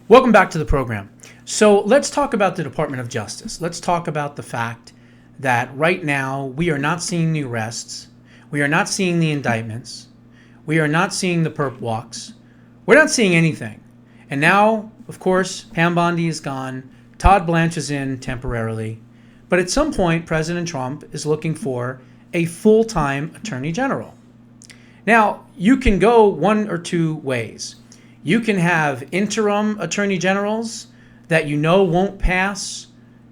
Welcome back to the program. So let's talk about the Department of Justice. Let's talk about the fact that right now we are not seeing the arrests. We are not seeing the indictments. We are not seeing the perp walks. We're not seeing anything. And now, of course, Pam Bondi is gone. Todd Blanche is in temporarily. But at some point, President Trump is looking for a full-time attorney general. Now, you can go one or two ways. You can have interim attorney generals that you know won't pass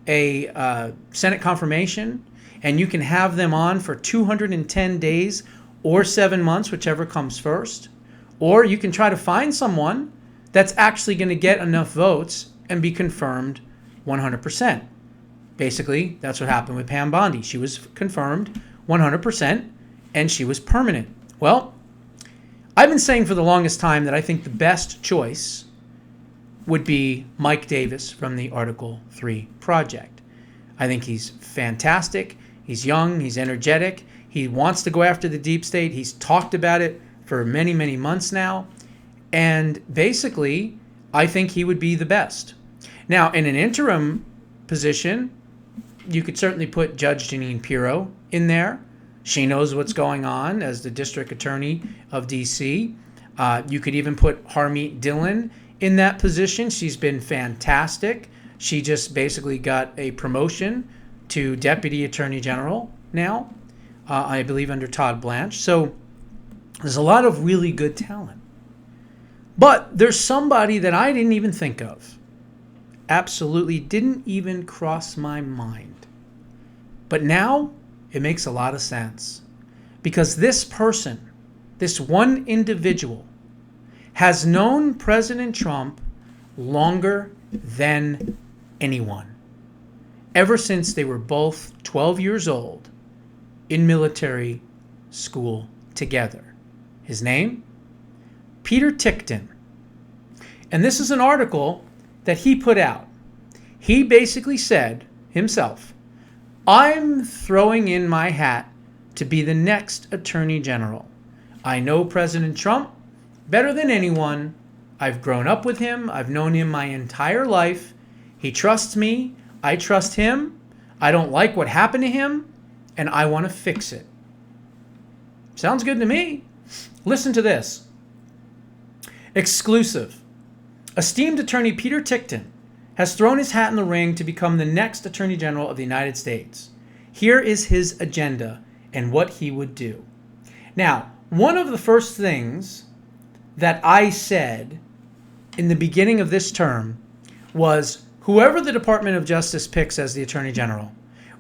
a Senate confirmation, and you can have them on for 210 days or 7 months, whichever comes first. Or you can try to find someone that's actually going to get enough votes and be confirmed 100%. Basically, that's what happened with Pam Bondi. She was confirmed 100%, and she was permanent. Well, I've been saying for the longest time that I think the best choice would be Mike Davis from the Article 3 Project. I think he's fantastic. He's young. He's energetic. He wants to go after the deep state. He's talked about it for many, many months now. And basically, I think he would be the best. Now, in an interim position, you could certainly put Judge Jeanine Pirro in there. She knows what's going on as the district attorney of D.C. You could even put Harmeet Dillon in that position. She's been fantastic. She just basically got a promotion to deputy attorney general now, I believe under Todd Blanche. So there's a lot of really good talent. But there's somebody that I didn't even think of. Absolutely didn't even cross my mind. But now it makes a lot of sense, because this person, this one individual, has known President Trump longer than anyone, ever since they were both 12 years old in military school together. His name? Peter Tickton. And this is an article that he put out. He basically said himself, I'm throwing in my hat to be the next Attorney General. I know President Trump better than anyone. I've grown up with him. I've known him my entire life. He trusts me. I trust him. I don't like what happened to him, and I want to fix it. Sounds good to me. Listen to this. Exclusive. Esteemed attorney Peter Tickton has thrown his hat in the ring to become the next Attorney General of the United States. Here is his agenda and what he would do. Now, one of the first things that I said in the beginning of this term was, whoever the Department of Justice picks as the Attorney General,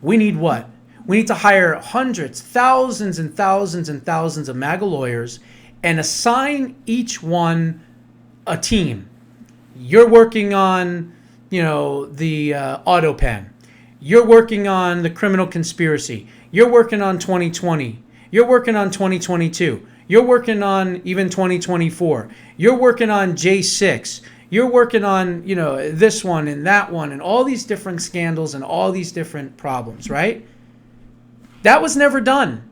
we need what? We need to hire hundreds, thousands and thousands and thousands of MAGA lawyers and assign each one a team. You're working on the auto pen. You're working on the criminal conspiracy. You're working on 2020. You're working on 2022. You're working on even 2024. You're working on J6. You're working on, this one and that one and all these different scandals and all these different problems, right? That was never done.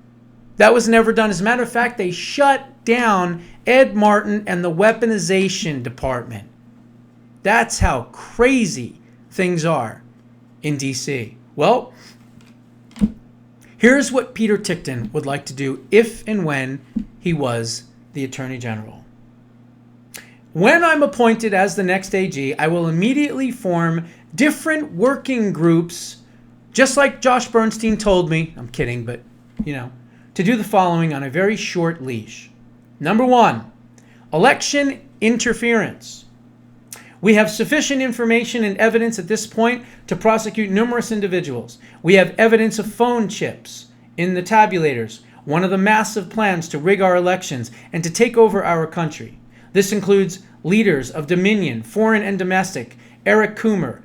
That was never done. As a matter of fact, they shut down Ed Martin and the weaponization department. That's how crazy things are in D.C. Well, here's what Peter Tickton would like to do if and when he was the Attorney General. When I'm appointed as the next AG, I will immediately form different working groups, just like Josh Bernstein told me. I'm kidding, but, to do the following on a very short leash. Number 1, election interference. We have sufficient information and evidence at this point to prosecute numerous individuals. We have evidence of phone chips in the tabulators, one of the massive plans to rig our elections and to take over our country. This includes leaders of Dominion, foreign and domestic, Eric Coomer,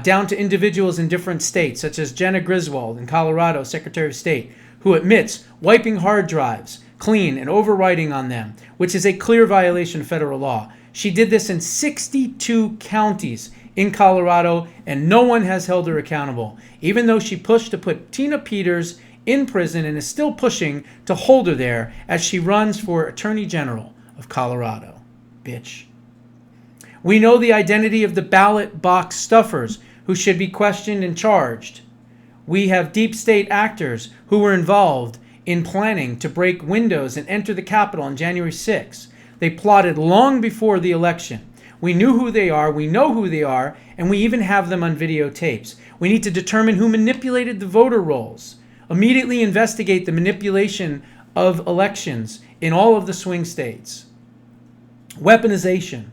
down to individuals in different states, such as Jenna Griswold in Colorado, Secretary of State, who admits wiping hard drives clean and overwriting on them, which is a clear violation of federal law. She did this in 62 counties in Colorado, and no one has held her accountable, even though she pushed to put Tina Peters in prison and is still pushing to hold her there as she runs for Attorney General of Colorado. Bitch. We know the identity of the ballot box stuffers who should be questioned and charged. We have deep state actors who were involved in planning to break windows and enter the Capitol on January 6th. They plotted long before the election. We knew who they are, we know who they are, and we even have them on videotapes. We need to determine who manipulated the voter rolls. Immediately investigate the manipulation of elections in all of the swing states. Weaponization.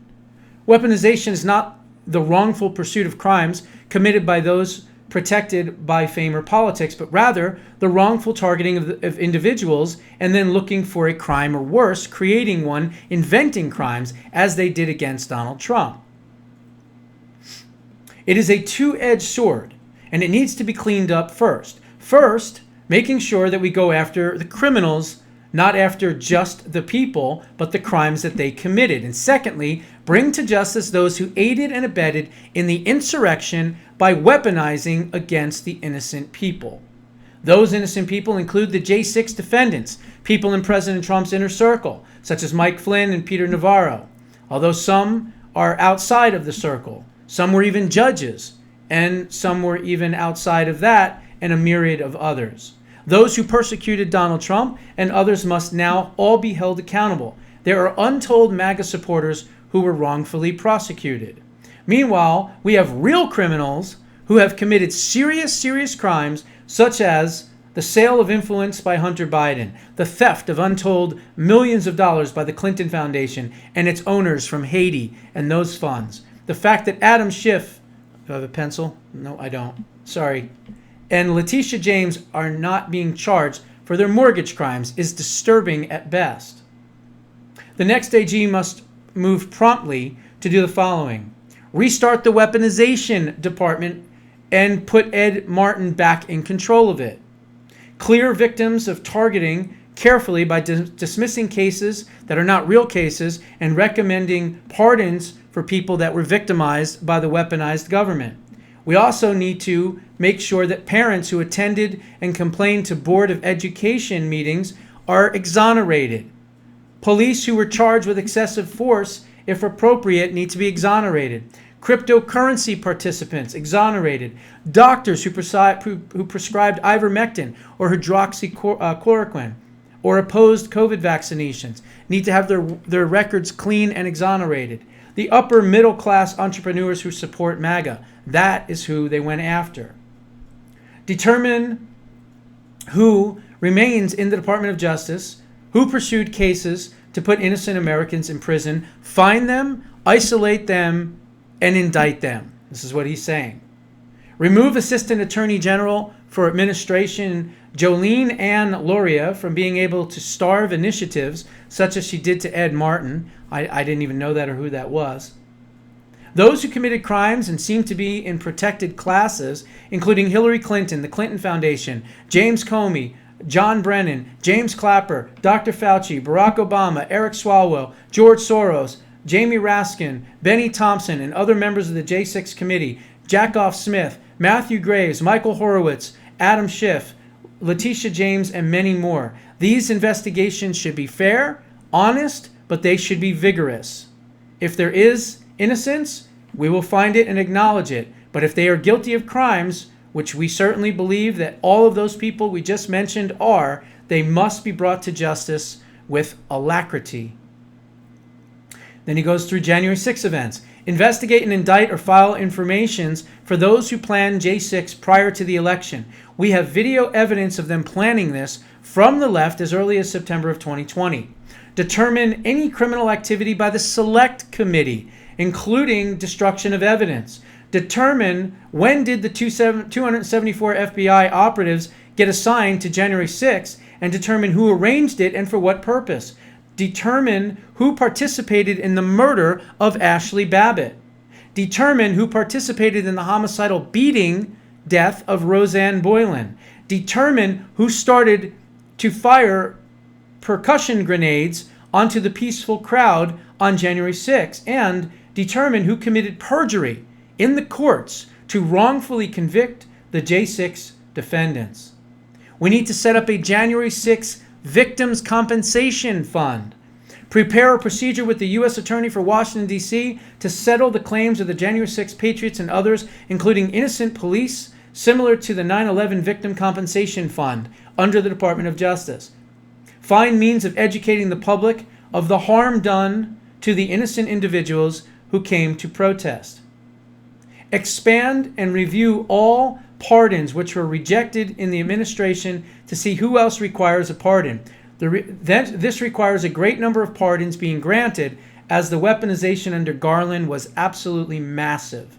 Weaponization is not the wrongful pursuit of crimes committed by those protected by fame or politics, but rather the wrongful targeting of individuals and then looking for a crime or worse, creating one, inventing crimes as they did against Donald Trump. It is a two-edged sword, and it needs to be cleaned up first. First, making sure that we go after the criminals, not after just the people, but the crimes that they committed. And secondly, bring to justice those who aided and abetted in the insurrection by weaponizing against the innocent people. Those innocent people include the J6 defendants, people in President Trump's inner circle, such as Mike Flynn and Peter Navarro, although some are outside of the circle. Some were even judges, and some were even outside of that, and a myriad of others. Those who persecuted Donald Trump and others must now all be held accountable. There are untold MAGA supporters who were wrongfully prosecuted. Meanwhile, we have real criminals who have committed serious crimes, such as the sale of influence by Hunter Biden, the theft of untold millions of dollars by the Clinton Foundation and its owners from Haiti and those funds. The fact that Adam Schiff, do I have a pencil? No, I don't. Sorry. And Letitia James are not being charged for their mortgage crimes is disturbing at best. The next AG must move promptly to do the following. Restart the weaponization department and put Ed Martin back in control of it. Clear victims of targeting carefully by dismissing cases that are not real cases and recommending pardons for people that were victimized by the weaponized government. We also need to make sure that parents who attended and complained to Board of Education meetings are exonerated. Police who were charged with excessive force, if appropriate, need to be exonerated. Cryptocurrency participants, exonerated. Doctors who prescribed ivermectin or hydroxychloroquine or opposed COVID vaccinations need to have their records clean and exonerated. The upper middle class entrepreneurs who support MAGA, that is who they went after. Determine who remains in the Department of Justice, who pursued cases to put innocent Americans in prison, find them, isolate them, and indict them. This is what he's saying. Remove Assistant Attorney General for Administration Jolene Ann Lauria from being able to starve initiatives such as she did to Ed Martin. I didn't even know that or who that was. Those who committed crimes and seem to be in protected classes, including Hillary Clinton, the Clinton Foundation, James Comey, John Brennan, James Clapper, Dr. Fauci, Barack Obama, Eric Swalwell, George Soros, Jamie Raskin, Benny Thompson, and other members of the J6 committee, Jackoff Smith, Matthew Graves, Michael Horowitz, Adam Schiff, Letitia James, and many more. These investigations should be fair, honest, but they should be vigorous. If there is innocence, we will find it and acknowledge it. But if they are guilty of crimes, which we certainly believe that all of those people we just mentioned are, they must be brought to justice with alacrity. Then he goes through January 6 events. Investigate and indict or file informations for those who planned J6 prior to the election. We have video evidence of them planning this from the left as early as September of 2020. Determine any criminal activity by the Select Committee, including destruction of evidence. Determine when did the 274 FBI operatives get assigned to January 6th, and determine who arranged it and for what purpose. Determine who participated in the murder of Ashley Babbitt. Determine who participated in the homicidal beating death of Roseanne Boylan. Determine who started to fire percussion grenades onto the peaceful crowd on January 6th. And determine who committed perjury in the courts to wrongfully convict the J6 defendants. We need to set up a January 6th Victims Compensation Fund. Prepare a procedure with the U.S. Attorney for Washington, D.C. to settle the claims of the January 6 patriots and others, including innocent police, similar to the 9/11 Victim Compensation Fund under the Department of Justice. Find means of educating the public of the harm done to the innocent individuals who came to protest. Expand and review all pardons which were rejected in the administration to see who else requires a pardon. This requires a great number of pardons being granted, as the weaponization under Garland was absolutely massive.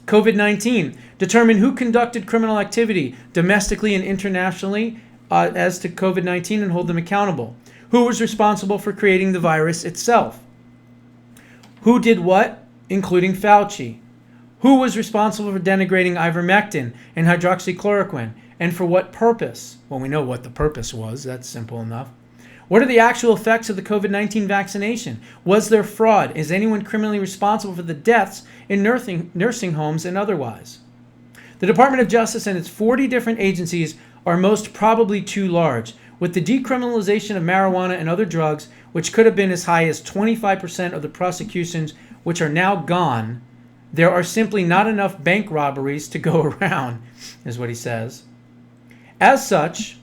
COVID-19. Determine who conducted criminal activity domestically and internationally as to COVID-19 and hold them accountable. Who was responsible for creating the virus itself? Who did what, including Fauci? Who was responsible for denigrating ivermectin and hydroxychloroquine, and for what purpose? Well, we know what the purpose was. That's simple enough. What are the actual effects of the COVID-19 vaccination? Was there fraud? Is anyone criminally responsible for the deaths in nursing homes and otherwise? The Department of Justice and its 40 different agencies are most probably too large. With the decriminalization of marijuana and other drugs, which could have been as high as 25% of the prosecutions, which are now gone, there are simply not enough bank robberies to go around, is what he says. As such,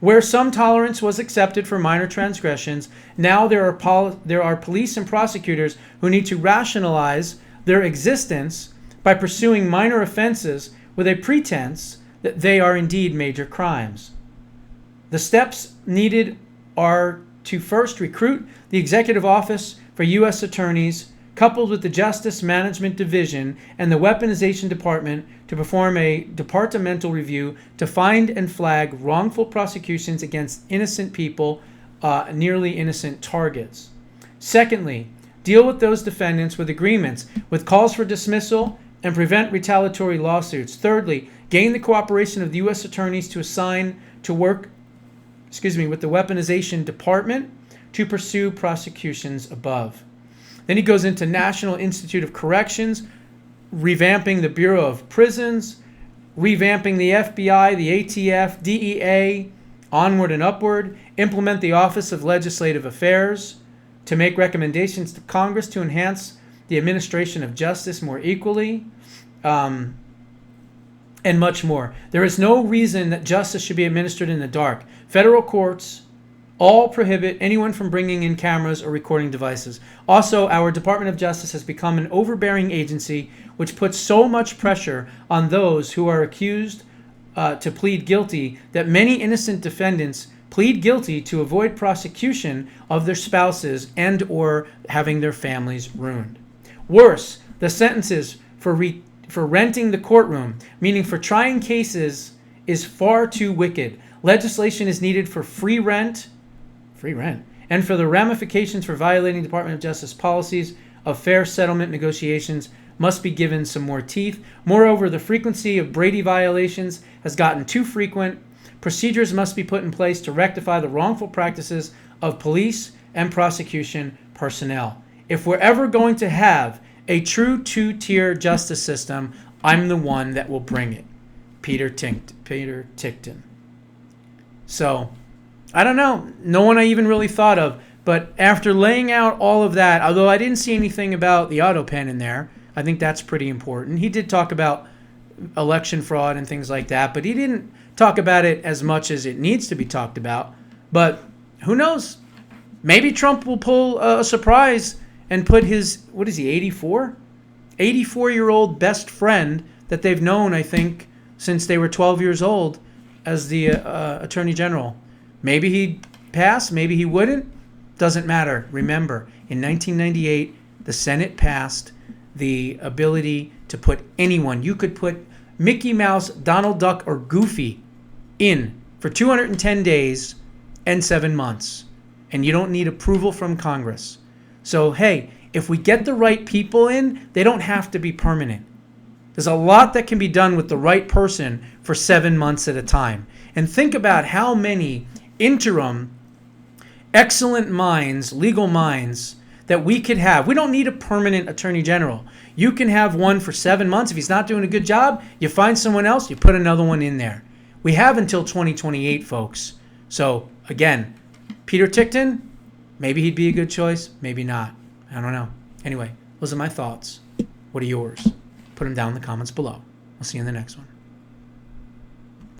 where some tolerance was accepted for minor transgressions, now there are police and prosecutors who need to rationalize their existence by pursuing minor offenses with a pretense that they are indeed major crimes. The steps needed are to first recruit the Executive Office for U.S. Attorneys, coupled with the Justice Management Division and the Weaponization Department, to perform a departmental review to find and flag wrongful prosecutions against innocent people, nearly innocent targets. Secondly, deal with those defendants with agreements, with calls for dismissal, and prevent retaliatory lawsuits. Thirdly, gain the cooperation of the U.S. attorneys to assign to work with the Weaponization Department to pursue prosecutions above. Then he goes into National Institute of Corrections, revamping the Bureau of Prisons, revamping the FBI, the ATF, DEA, onward and upward, implement the Office of Legislative Affairs to make recommendations to Congress to enhance the administration of justice more equally, and much more. There is no reason that justice should be administered in the dark. Federal courts all prohibit anyone from bringing in cameras or recording devices. Also, our Department of Justice has become an overbearing agency which puts so much pressure on those who are accused to plead guilty that many innocent defendants plead guilty to avoid prosecution of their spouses and or having their families ruined. Worse, the sentences for renting the courtroom, meaning for trying cases, is far too wicked. Legislation is needed for free rent, and for the ramifications for violating Department of Justice policies of fair settlement negotiations must be given some more teeth. Moreover, the frequency of Brady violations has gotten too frequent. Procedures must be put in place to rectify the wrongful practices of police and prosecution personnel. If we're ever going to have a true two-tier justice system, I'm the one that will bring it. Peter Tickton. So, I don't know. No one I even really thought of. But after laying out all of that, although I didn't see anything about the auto pen in there, I think that's pretty important. He did talk about election fraud and things like that, but he didn't talk about it as much as it needs to be talked about. But who knows? Maybe Trump will pull a surprise and put his, 84? 84-year-old best friend that they've known, I think, since they were 12 years old as the Attorney General. Maybe he'd pass, maybe he wouldn't. Doesn't matter. Remember, in 1998, the Senate passed the ability to put anyone. You could put Mickey Mouse, Donald Duck, or Goofy in for 210 days and 7 months. And you don't need approval from Congress. So, hey, if we get the right people in, they don't have to be permanent. There's a lot that can be done with the right person for 7 months at a time. And think about how many interim, excellent minds, legal minds, that we could have. We don't need a permanent attorney general. You can have one for 7 months. If he's not doing a good job, you find someone else, you put another one in there. We have until 2028, folks. So, again, Peter Tickton, Maybe he'd be a good choice, maybe not. I don't know. Anyway, those are my thoughts. What are yours? Put them down in the comments below. I'll see you in the next one.